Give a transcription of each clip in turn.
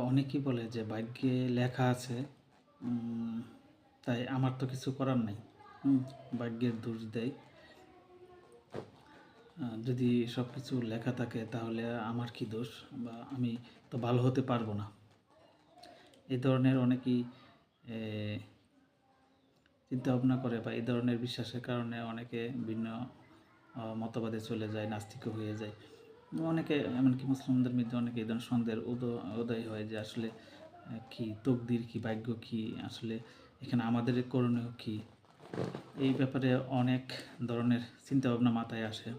অনেকেই বলে যে ভাগ্যে লেখা আছে, তাই আমার তো কিছু করার নাই। ভাগ্যের দোষ দেয়। যদি সব কিছু লেখা থাকে তাহলে আমার কি দোষ, বা আমি তো ভালো হতে পারবো না। এই ধরনের অনেকেই এ, চিন্তা ভাবনা করে, বা এই ধরনের বিশ্বাসের কারণে অনেকে ভিন্ন মতবাদে চলে যায়, নাস্তিক হয়ে যায়। অনেকে এমনকি মুসলিমদের মধ্যে অনেকে এই ধরনের সন্দেহের উদয় হয় যে আসলে কি তকদির, কি ভাগ্য, কি আসলে এখানে আমাদের করণীয় কি। এই ব্যাপারে অনেক ধরনের চিন্তাভাবনা মাথায় আসে।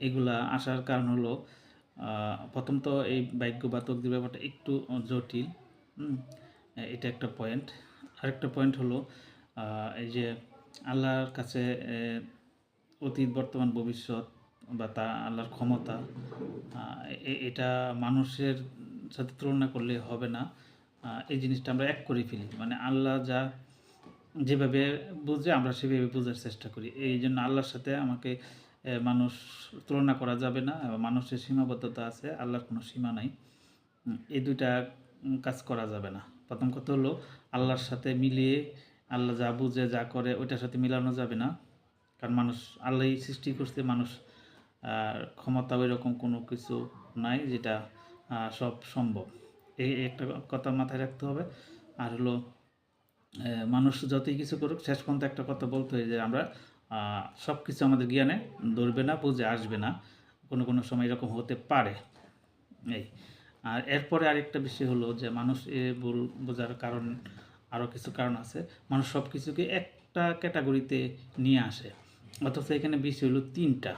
এগুলা আসার কারণ হলো, প্রথম তো এই ভাগ্য বা তকদির ব্যাপারটা একটু জটিল। এটা একটা পয়েন্ট। আরেকটা পয়েন্ট হলো, এই যে আল্লাহর কাছে অতীত, বর্তমান, ভবিষ্যৎ, বা তা আল্লাহর ক্ষমতা, এটা মানুষের সাথে তুলনা করলে হবে না। এই জিনিসটা আমরা এক করে ফেলি, মানে আল্লাহ যা যেভাবে বুঝে আমরা সেভাবে বোঝার চেষ্টা করি। এই জন্য আল্লাহর সাথে আমাকে মানুষ তুলনা করা যাবে না। মানুষের সীমাবদ্ধতা আছে, আল্লাহর কোনো সীমা নাই। এই দুইটা কাজ করা যাবে না। প্রথম কথা হলো, আল্লাহর সাথে মিলিয়ে আল্লাহ যা বুঝে যা করে ওইটার সাথে মিলানো যাবে না। কারণ মানুষ আল্লাহই সৃষ্টি করছে, মানুষ ক্ষমতা ওই রকম কোনো কিছু নাই যেটা সব সম্ভব। এই একটা কথা মাথায় রাখতে হবে। আর হলো, মানুষ যতই কিছু করুক, শেষ পর্যন্ত একটা কথা বলতে হয় যে আমরা সব কিছু আমাদের জ্ঞানে ধরবে না, বুঝে আসবে না। কোনো কোনো সময় এরকম হতে পারে। এই আর এরপরে আরেকটা বিষয় হলো যে মানুষ ভুল বোঝার কারণ আরও কিছু কারণ আছে। মানুষ সব কিছুকে একটা ক্যাটাগরিতে নিয়ে আসে, অথচ এখানে বিষয় হলো তিনটা।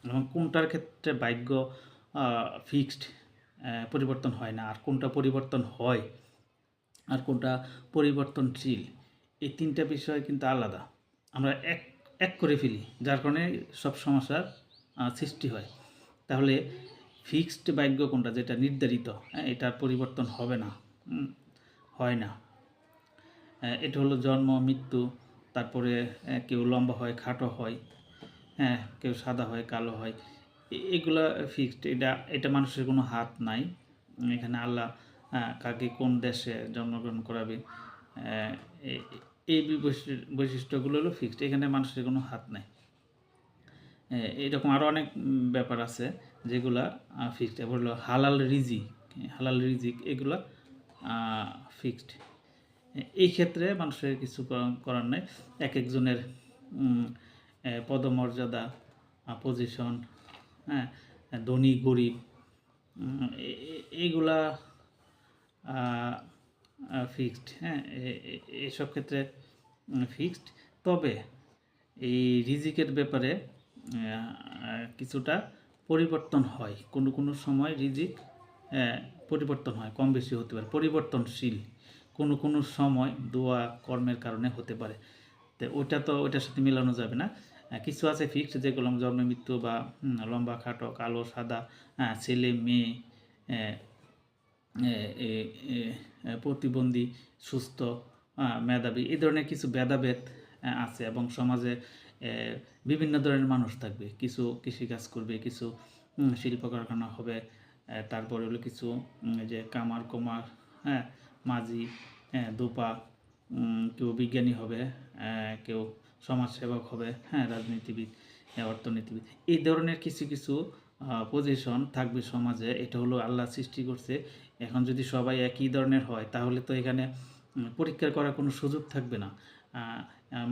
এবং কোনটার ক্ষেত্রে ভাগ্য ফিক্সড, পরিবর্তন হয় না, আর কোনটা পরিবর্তন হয়, আর কোনটা পরিবর্তনশীল, এই তিনটা বিষয় কিন্তু আলাদা। আমরা এক এক করে ফেলি, যার কারণে সব সমস্যার সৃষ্টি হয়। তাহলে ফিক্সড ভাগ্য কোনটা, যেটা নির্ধারিত, এটার পরিবর্তন হবে না, হয় না। এটা হলো জন্ম, মৃত্যু, তারপরে কেউ লম্বা হয়, খাটো হয়, কেউ সাদা হয়, কালো হয়, এগুলা ফিক্সড। এটা মানুষের কোনো হাত নাই। এখানে আল্লাহ কাকে কোন দেশে জন্মগ্রহণ করাবে, এই বৈশিষ্ট্যগুলো হলো ফিক্সড, এখানে মানুষের কোনো হাত নাই। এরকম আরও অনেক ব্যাপার আছে যেগুলা ফিক্সড। এবার হলো হালাল রিজিক এগুলা ফিক্সড। এই ক্ষেত্রে মানুষের কিছু করার নেই। এক একজনের পদমর্যাদা, পজিশন, হ্যাঁ, ধনী গরিব, এইগুলা ফিক্সড। এইসব ক্ষেত্রে ফিক্সড। তবে এই রিজিকের ব্যাপারে কিছুটা পরিবর্তন হয়। কোনো কোনো সময় রিজিক পরিবর্তন হয়, কম বেশি হতে পারে, পরিবর্তনশীল। কোনো কোনো সময় দোয়া কর্মের কারণে হতে পারে। তো ওইটার সাথে মেলানো যাবে না। কিছু আছে ফিক্সড, যেগুলো জন্ম, মৃত্যু, বা লম্বা খাটো, কালো সাদা, ছেলে মেয়ে, প্রতিবন্ধী, সুস্থ, মেধাবী, এই ধরনের কিছু ভেদাভেদ আছে। এবং সমাজে বিভিন্ন ধরনের মানুষ থাকবে। কিছু কৃষিকাজ করবে, কিছু শিল্প কারখানা হবে, তারপরে হলো কিছু যে কামার কুমার, মাঝি, দোপা, কেউ বিজ্ঞানী হবে, কেউ সমাজসেবক হবে, রাজনীতিবিদ, অর্থনীতিবিদ, এই ধরনের কিছু কিছু পজিশন থাকবে সমাজে। এটা হলো আল্লাহ সৃষ্টি করছে। এখন যদি সবাই একই ধরনের হয় তাহলে তো এখানে পরীক্ষা করার কোনো সুযোগ থাকবে না।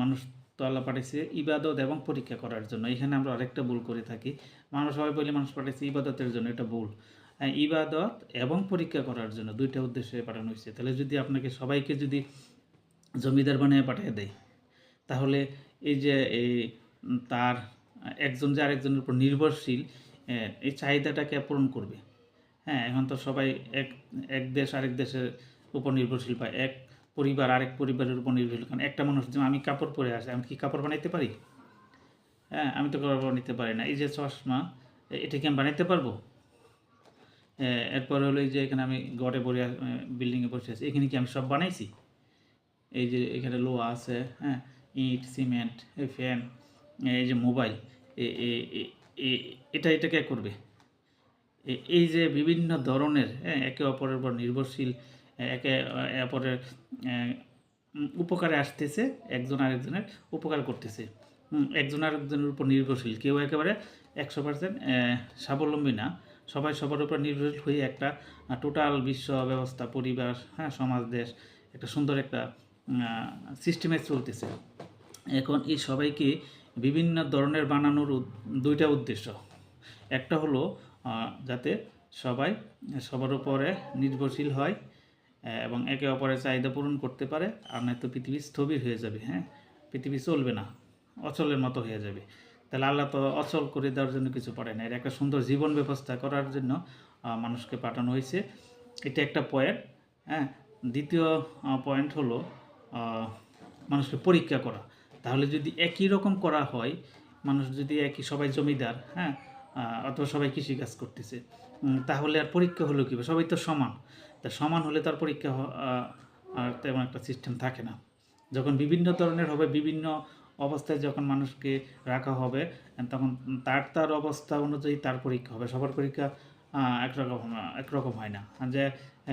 মানুষ তো আল্লাহ পাঠিয়েছে ইবাদত এবং পরীক্ষা করার জন্য। এখানে আমরা আরেকটা ভুল করে থাকি। সবাই বলে মানুষ পাঠিয়েছে ইবাদতের জন্য, এটা ভুল। ইবাদত এবং পরীক্ষা করার জন্য, দুইটা উদ্দেশ্যে পাঠানো হয়েছে। তাহলে যদি আপনাকে সবাইকে যদি জমিদার বানিয়ে পাঠিয়ে দেয়, তাহলে এই যে তার একজন যে আরেকজনের উপর নির্ভরশীল, এই চাহিদাটাকে পূরণ করবে। এখন তো সবাই এক এক দেশ আরেক দেশের উপর নির্ভরশীল, পায় এক পরিবার আরেক পরিবারের উপর নির্ভরশীল। কারণ একটা মানুষ, যেমন আমি কাপড় পরে আসি, আমি কি কাপড় বানাইতে পারি? আমি তো কাপড় বানাইতে পারি না। এই যে চশমা, এটা কি আমি বানাইতে পারবো? এরপরে হলো এই যে এখানে আমি ঘরে পরে বিল্ডিংয়ে বসে আছি, এখানে কি আমি সব বানাইছি? এই যে এখানে লোহা আছে, ইট, সিমেন্ট, ফ্যান, এই যে মোবাইল, এটা কে করবে? এই যে বিভিন্ন ধরনের একে অপরের উপর নির্ভরশীল, একে অপরের উপকারে আসতেছে, একজন আরেকজনের উপকার করতেছে, একজন আরেকজনের উপর নির্ভরশীল, কেউ একেবারে 100% স্বাবলম্বী না, সবাই সবার উপর নির্ভরশীল হয়ে একটা টোটাল বিশ্ব ব্যবস্থা, পরিবার, সমাজ, দেশ একটা সুন্দর একটা সিস্টেমে চলতেছে। এখন এই সবাইকে বিভিন্ন ধরনের বানানোর দুইটা উদ্দেশ্য। একটা হলো যাতে সবাই সবার উপরে নির্ভরশীল হয় এবং একে অপরের চাহিদা পূরণ করতে পারে, আর নয়তো পৃথিবী স্থবির হয়ে যাবে, পৃথিবী চলবে না, অচলের মতো হয়ে যাবে। তাহলে আল্লাহ তো অচল করে দেওয়ার জন্য কিছু পারে না, এর একটা সুন্দর জীবন ব্যবস্থা করার জন্য মানুষকে পাঠানো হয়েছে। এটা একটা পয়েন্ট। দ্বিতীয় পয়েন্ট হলো মানুষকে পরীক্ষা করা। তাহলে যদি একই রকম করা হয়, মানুষ যদি একই, সবাই জমিদার, অথবা সবাই কৃষিকাজ করতেছে, তাহলে আর পরীক্ষা হলো কী? সবাই তো সমান। তা সমান হলে তার পরীক্ষা আর তেমন একটা সিস্টেম থাকে না। যখন বিভিন্ন ধরনের হবে, বিভিন্ন অবস্থায় যখন মানুষকে রাখা হবে, তখন তার অবস্থা অনুযায়ী তার পরীক্ষা হবে। সবার পরীক্ষা একরকম হয় না। যে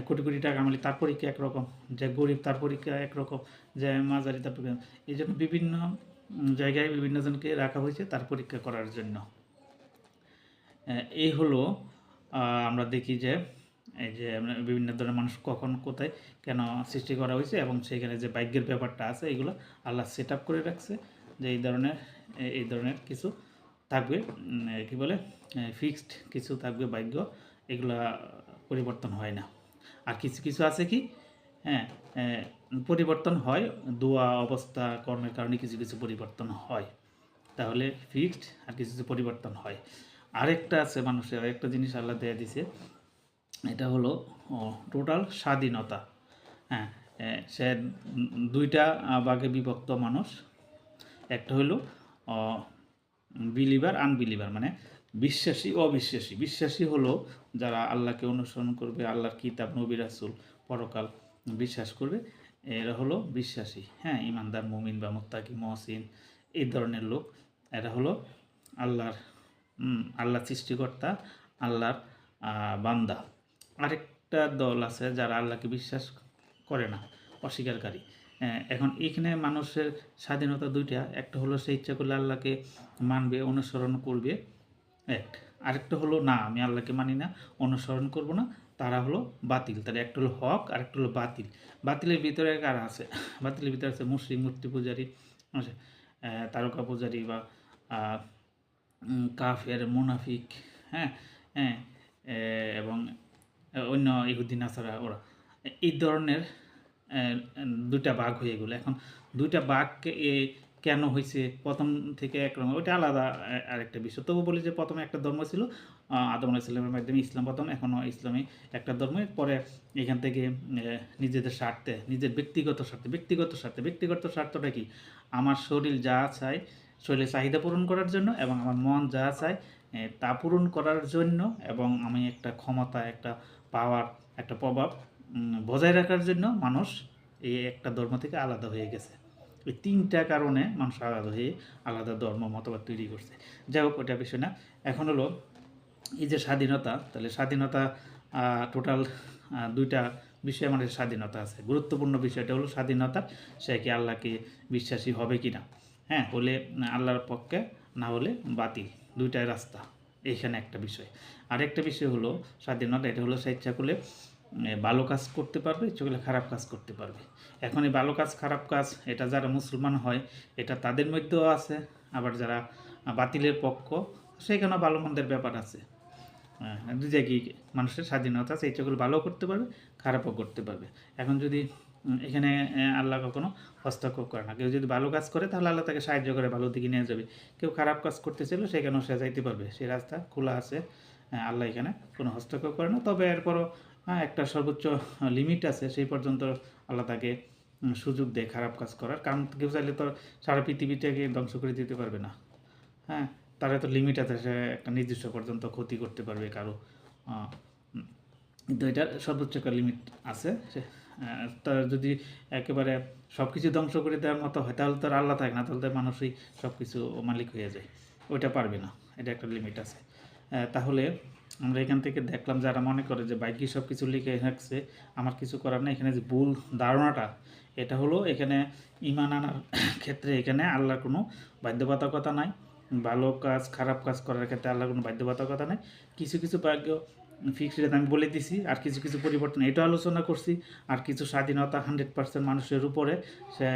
কোটি কোটি টাকা মালিক, তার পরীক্ষা একরকম, যে গরিব তার পরীক্ষা একরকম, যে মাঝারি তার পরীক্ষা। এই জন্য বিভিন্ন জায়গায় বিভিন্ন জনকে রাখা হয়েছে তার পরীক্ষা করার জন্য। এই হলো আমরা দেখি যে এই যে বিভিন্ন ধরনের মানুষ কখন কোথায় কেন সৃষ্টি করা হয়েছে, এবং সেখানে যে ভাগ্যের ব্যাপারটা আছে, এগুলো আল্লাহ সেট আপ করে রাখছে যে এই ধরনের কিছু থাকবে, কি বলে, ফিক্সড কিছু থাকবে ভাগ্য, এগুলা পরিবর্তন হয় না। আর কিছু কিছু আছে কি, পরিবর্তন হয়, দোয়া, অবস্থা, কর্মের কারণে কিছু কিছু পরিবর্তন হয়। তাহলে ফিক্সড, আর কিছু কিছু পরিবর্তন হয়। আরেকটা আছে মানুষের, আরেকটা জিনিস আল্লাহ দেয়া দিছে, এটা হলো টোটাল স্বাধীনতা। সে দুইটা ভাগে বিভক্ত মানুষ। একটা হলো বিলিভার, আনবিলিভার, মানে বিশ্বাসী, অবিশ্বাসী। বিশ্বাসী হলো যারা আল্লাহকে অনুসরণ করবে, আল্লাহর কিতাব, নবী রাসূল, পরকাল বিশ্বাস করবে, এরা হলো বিশ্বাসী, ইমানদার, মুমিন বা মুত্তাকি, মহসিন, এই ধরনের লোক। এরা হলো আল্লাহ সৃষ্টিকর্তা, আল্লাহর বান্দা। আরেকটা দল আছে যারা আল্লাহকে বিশ্বাস করে না, অস্বীকারী। এখন এখানে মানুষের স্বাধীনতা দুইটা, একটা হলো সে ইচ্ছা করলে আল্লাহকে মানবে, অনুসরণ করবে, আরেকটা হলো না, আমি আল্লাহকে মানি না, অনুসরণ করব না, তারা হলো বাতিল। তাহলে একটা হলো হক, আরেকটা হলো বাতিল। বাতিলের ভিতরে কারা আছে? বাতিলের ভিতরে আছে মুশরিক, মূর্তি পূজারী, তারকা পূজারী, বা কাফের, মুনাফিক, হ্যাঁ হ্যাঁ এবং অন্য ইহুদি, নাসারা, ওরা এই ধরনের দুইটা ভাগ হয়ে গেলো। এখন দুইটা ভাগ কেন হয়েছে প্রথম থেকে একরকম, ওইটা আলাদা আরেকটা বিষয়। তবু বলি যে প্রথমে একটা ধর্ম ছিল, আদম আলাইহিস সালামের মাধ্যমে ইসলাম প্রথম, এখনও ইসলামী একটা ধর্মই। পরে এখান থেকে নিজেদের স্বার্থে, নিজের ব্যক্তিগত স্বার্থটা কি? আমার শরীর যা চায়, শরীরের চাহিদা পূরণ করার জন্য, এবং আমার মন যা চায় তা পূরণ করার জন্য, এবং আমি একটা ক্ষমতা, একটা পাওয়ার, একটা প্রভাব বজায় রাখার জন্য মানুষ এই একটা ধর্ম থেকে আলাদা হয়ে গেছে। এই তিনটা কারণে মানুষ আলাদা হয়ে আলাদা ধর্ম, মতবাদ তৈরি করছে। যাই হোক, ওটা বিষয় না। এখন হলো এই যে স্বাধীনতা, তাহলে স্বাধীনতা টোটাল দুইটা বিষয়ে আমাদের স্বাধীনতা আছে। গুরুত্বপূর্ণ বিষয়টা হলো স্বাধীনতা, সে কি আল্লাহকে বিশ্বাসী হবে কি না, হলে আল্লাহর পক্ষে, না হলে বাতিল, দুইটাই রাস্তা। এইখানে একটা বিষয়। আরেকটা বিষয় হলো স্বাধীনতা, এটা হলো সে ইচ্ছা করলে ভালো কাজ করতে পারবে, ইচ্ছা করলে খারাপ কাজ করতে পারবে। এখন এই ভালো কাজ, খারাপ কাজ, এটা যারা মুসলমান হয় এটা তাদের মধ্যেও আছে, আবার যারা বাতিলের পক্ষ, সেখানেও ভালো মন্দের ব্যাপার আছে। দুই জায়গায় মানুষের স্বাধীনতা আছে, ইচ্ছা করলে ভালো করতে পারবে, খারাপও করতে পারবে। এখন যদি এখানে আল্লাহ কখনো হস্তক্ষেপ করে না। কেউ যদি ভালো কাজ করে তাহলে আল্লাহ তাকে সাহায্য করে, ভালো দিকে নিয়ে যাবে। কেউ খারাপ কাজ করতে চাইলে সেখানেও সে যাইতে পারবে, সেই রাস্তা খোলা আছে। আল্লাহ এখানে কোনো হস্তক্ষেপ করে না। তবে এরপরও একটা সর্বোচ্চ লিমিট আছে, সেই পর্যন্ত আল্লাহ তাকে সুযোগ দেয় খারাপ কাজ করার। কারণ কেউ চাইলে তো সারা পৃথিবীটাকে ধ্বংস করে দিতে পারবে না। তার তো লিমিট আছে, সে একটা নির্দিষ্ট পর্যন্ত ক্ষতি করতে পারবে কারো, কিন্তু এটার সর্বোচ্চ একটা লিমিট আছে। তার যদি একেবারে সব কিছু ধ্বংস করে দেওয়ার মতো হয় তাহলে তো আর আল্লাহ থাকে না, তাহলে তো মানুষই সব কিছু মালিক হয়ে যায়, ওইটা পারবে না, এটা একটা লিমিট আছে। তাহলে আমরা এখান থেকে দেখলাম যারা মনে করে যে ভাগ্যে সব কিছু লিখে রাখছে, আমার কিছু করার নেই, এখানে যে ভুল ধারণাটা, এটা হলো এখানে ঈমান আনার ক্ষেত্রে এখানে আল্লাহর কোনো বাধ্যবাধকতা নাই। ভালো কাজ খারাপ কাজ করার ক্ষেত্রে আল্লাহর কোনো বাধ্যবাধকতা নাই। কিছু কিছু ভাগ্য ফিক্সড আমি বলে দিছি, আর কিছু কিছু পরিবর্তন এটা আলোচনা করছি, আর কিছু স্বাধীনতা 100% মানুষের উপরে, সে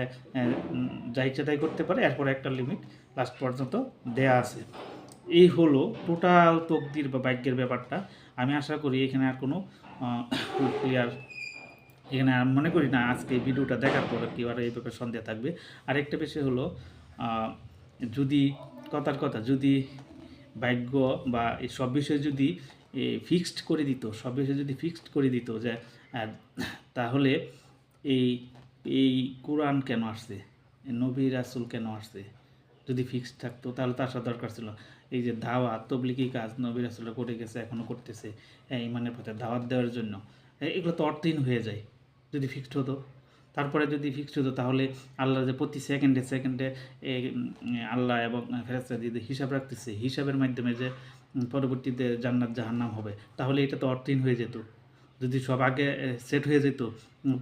যা ইচ্ছা তাই করতে পারে, এরপরে একটা লিমিট লাস্ট পর্যন্ত দেয়া আছে। এই হলো টোটাল তকদির বা ভাগ্যের ব্যাপারটা। আমি আশা করি এখানে আর কোনো ক্লিয়ার, এখানে আমি মনে করি না আজকে এই ভিডিওটা দেখার পরে কেউ আর এই ব্যাপারে সন্দেহ থাকবে। আরেকটা বিষয় হলো যদি কথার কথা যদি ভাগ্য বা এই সব বিষয় যদি ফিক্সড করে দিত, সব বিষয় যদি ফিক্সড করে দিত যে তাহলে এই এই কোরআন কেন আসছে, নবী রাসূল কেন আসছে, যদি ফিক্সড থাকতো তাহলে তো আসার দরকার ছিল। এই যে দাওয়াত তবলিগি কাজ নবী রাসূলরা করে গেছে, এখনও করতেছে, ইমানের পথে দাওয়াত দেওয়ার জন্য, এগুলো তো অর্থহীন হয়ে যায় যদি ফিক্সড হতো। তারপরে যদি ফিক্সড হতো তাহলে আল্লাহ যে প্রতি সেকেন্ডে সেকেন্ডে আল্লাহ এবং ফেরেশতা যদি হিসাব রাখতেছে, হিসাবের মাধ্যমে যে পরবর্তীতে জান্নাত জাহান্নাম হবে, তাহলে এটা তো অর্থহীন হয়ে যেত। যদি সব আগে সেট হয়ে যেত,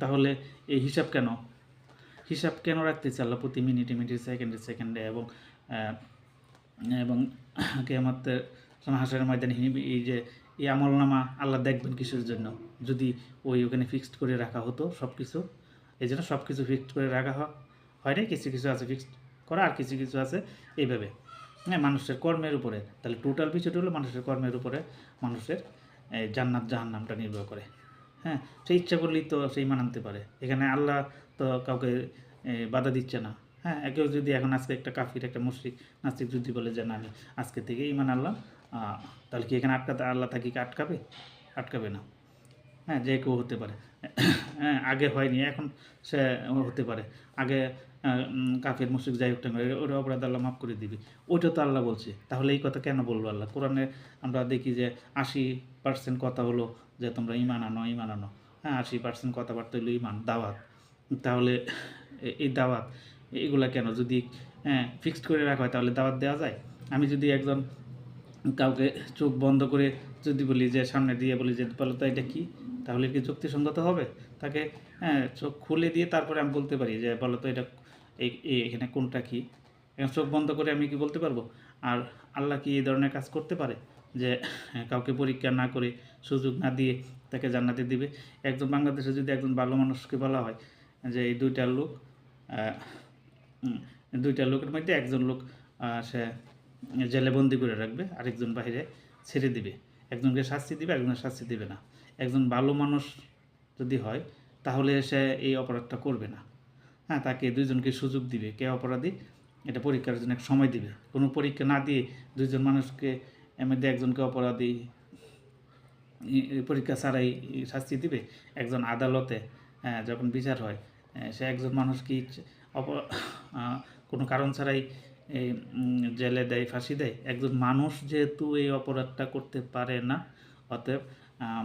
তাহলে এই হিসাব কেন রাখতেছে আল্লাহ প্রতি মিনিটে মিনিটে সেকেন্ডে সেকেন্ডে, এবং এবং কিয়ামতের সময় হাশরের ময়দানে এই যে এই আমলনামা আল্লাহ দেখবেন কিসের জন্য, যদি ওখানে ফিক্সড করে রাখা হতো সব কিছু। এই জন্য সব কিছু ফিক্সড করে রাখা হয় নাই, কিছু কিছু আছে ফিক্সড করা, আর কিছু কিছু আছে এইভাবে, হ্যাঁ, মানুষের কর্মের উপরে। তাহলে টোটাল বিষয়টা হলো মানুষের কর্মের উপরে মানুষের জান্নাত জাহান্নামটা নির্ভর করে। হ্যাঁ, সে ইচ্ছা করলেই তো সেই ঈমান আনতে পারে, এখানে আল্লাহ তো কাউকে বাধা দিচ্ছে না। হ্যাঁ, কেউ যদি এখন আজকে একটা কাফির একটা মুশরিক নাস্তিক যদি বলে যে না আমি আজকে থেকে ঈমান আনলাম, তাহলে কি এখানে আল্লাহ তাকে কি আটকাবে না? হ্যাঁ, যে কেউ হতে পারে। হ্যাঁ, আগে হয়নি, এখন সে হতে পারে। আগে কাফের মুশরিক যাই হোক না কেন, ওটা অপরাধ আল্লাহ মাফ করে দিবি, ওইটা তো আল্লাহ বলছে। তাহলে এই কথা কেন বলবো আল্লাহ? কোরআনে আমরা দেখি যে 80% কথা হলো যে তোমরা ঈমান আনো ঈমান আনো। হ্যাঁ, 80% কথাবার্তা হলো ঈমান, দাওয়াত। তাহলে এই দাওয়াত এগুলা কেন? যদি ফিক্সড করে রাখা হয় তাহলে দাওয়াত দেওয়া যায়? আমি যদি একজন কাউকে চোখ বন্ধ করে যদি বলি যে সামনে দিয়ে বলি যে বলো তো এটা কী, তাহলে কি যুক্তিসঙ্গত হবে? তাকে চোখ খুলে দিয়ে তারপরে আমি বলতে পারি যে বলো তো এটা এখানে কোনটা কী। এখন চোখ বন্ধ করে আমি কি বলতে পারবো? আর আল্লাহ কি এই ধরনের কাজ করতে পারে যে কাউকে পরীক্ষা না করে সুযোগ না দিয়ে তাকে জান্নাতে দিবে? একজন বাংলাদেশে যদি একজন ভালো মানুষকে বলা হয় যে এই দুইটা লোকের মধ্যে একজন লোক সে জেলে বন্দি করে রাখবে, আরেকজন বাইরে ছেড়ে দিবে, একজনকে শাস্তি দিবে একজনের শাস্তি দিবে না। একজন ভালো মানুষ যদি হয় তাহলে সে এই অপরাধটা করবে না। হ্যাঁ, তাকে দুইজনকে সুযোগ দিবে, কে অপরাধী এটা পরীক্ষার জন্য এক সময় দিবে। কোনো পরীক্ষা না দিয়ে দুইজন মানুষকে এর মধ্যে একজনকে অপরাধী পরীক্ষা ছাড়াই শাস্তি দিবে। একজন আদালতে যখন বিচার হয়, সে একজন মানুষকে কোনো কারণ ছাড়াই এই জেলে দেয়, ফাঁসি দেয়। একজন মানুষ যেহেতু এই অপরাধটা করতে পারে না, অতএব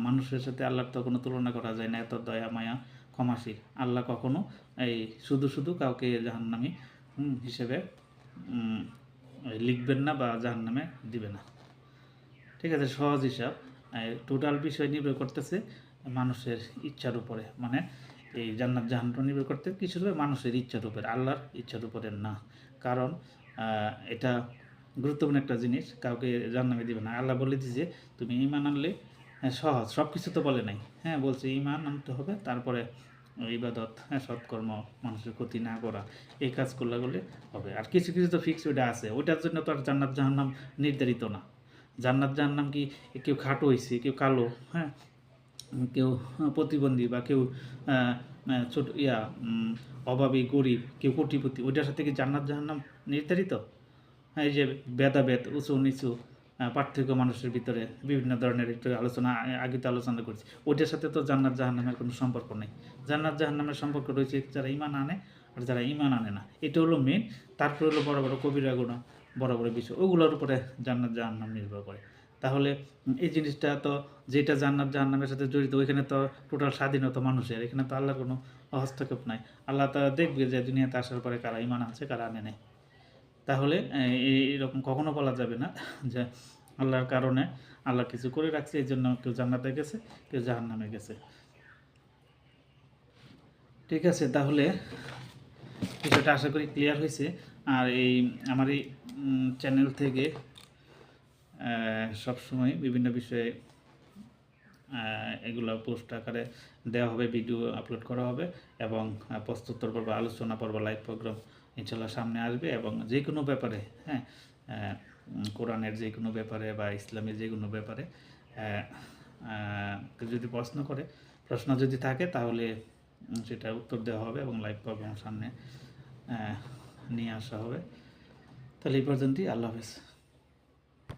মানুষের সাথে আল্লাহর তো কোনো তুলনা করা যায় না, এত দয়া মায়া ক্ষমাশীল। আল্লাহ কখনো এই শুধু শুধু কাউকে জাহান্নামী হিসেবে লিখবেন না বা জাহান্নামে দিবে না। ঠিক আছে, সহজ হিসাব। টোটাল বিষয় নির্ভর করতেছে মানুষের ইচ্ছার উপরে, মানে এই জান্নাত জাহান্নাম নির্ভর করতে কিছু মানুষের ইচ্ছার উপরে, আল্লাহর ইচ্ছার উপরে না। কারণ এটা গুরুত্বপূর্ণ একটা জিনিস, কাউকে জান্নামে দিবে না। আল্লাহ বলে দিয়েছে তুমি ঈমান আনলে, সহজ, সব কিছু তো বলে নাই। হ্যাঁ, বলছে ঈমান আনতে হবে, তারপরে ইবাদত, সৎকর্ম, মানুষের ক্ষতি না করা, এই কাজ করলে হবে। আর কিছু কিছু তো ফিক্স ওইটা আছে, ওইটার জন্য তো আর জান্নাত জাহান্নাম নির্ধারিত না। জান্নাত জাহান্নাম কি কেউ খাটো হয়েছে, কেউ কালো, হ্যাঁ, কেউ প্রতিবন্ধী, বা কেউ ছোট অভাবী গরিব, কেউ কোটিপতি, ওইটার সাথে কি জান্নাত জাহান্নাম নির্ধারিত? হ্যাঁ, এই যে ভেদাভেদ, উঁচু নিচু পার্থক্য মানুষের ভিতরে বিভিন্ন ধরনের একটু আলোচনা আগে তো আলোচনা করছি, ওইটার সাথে তো জান্নাত জাহান্নামের কোনো সম্পর্ক নেই। জান্নাত জাহান্নামের সম্পর্ক রয়েছে যারা ঈমান আনে আর যারা ঈমান আনে না, এটা হলো মেন। তারপরে হলো বড় বড় কবিরা গুনাহ, বড় বড় বিষয়, ওগুলোর উপরে জান্নাত জাহান্নাম নির্ভর করে। তাহলে এই জিনিসটা তো, যেটা জান্নাত জাহান্নামের সাথে জড়িত, ওইখানে তো টোটাল স্বাধীনতা মানুষের, এখানে তো আল্লাহর কোনো হস্তক্ষেপ নাই। আল্লাহ তা দেখবে যে দুনিয়াতে আসার পরে কারা ঈমান আনছে কারা আনে নাই। তাহলে এইরকম কখনো বলা যাবে না যে আল্লাহর কারণে আল্লাহ কিছু করে রাখছে, এই জন্য কেউ জান্নাতে গেছে, কেউ জাহান্নামে গেছে। ঠিক আছে, তাহলে বিষয়টা আশা করি ক্লিয়ার হয়েছে। আর এই আমার এই চ্যানেল থেকে সবসময় বিভিন্ন বিষয়ে এগুলো পোস্ট আকারে দেওয়া হবে, ভিডিও আপলোড করা হবে, এবং প্রশ্নোত্তর পর্ব, আলোচনা পর্ব, লাইভ প্রোগ্রাম ইনশাল্লাহ সামনে আসবে। এবং যে কোনো ব্যাপারে, হ্যাঁ, কোরআনের যে কোনো ব্যাপারে বা ইসলামের যে কোনো ব্যাপারে কেউ যদি প্রশ্ন যদি থাকে, তাহলে সেটা উত্তর দেওয়া হবে এবং লাইভ প্রোগ্রাম সামনে নিয়ে আসা হবে। তাহলে এই পর্যন্তই। আল্লাহ হাফেজ।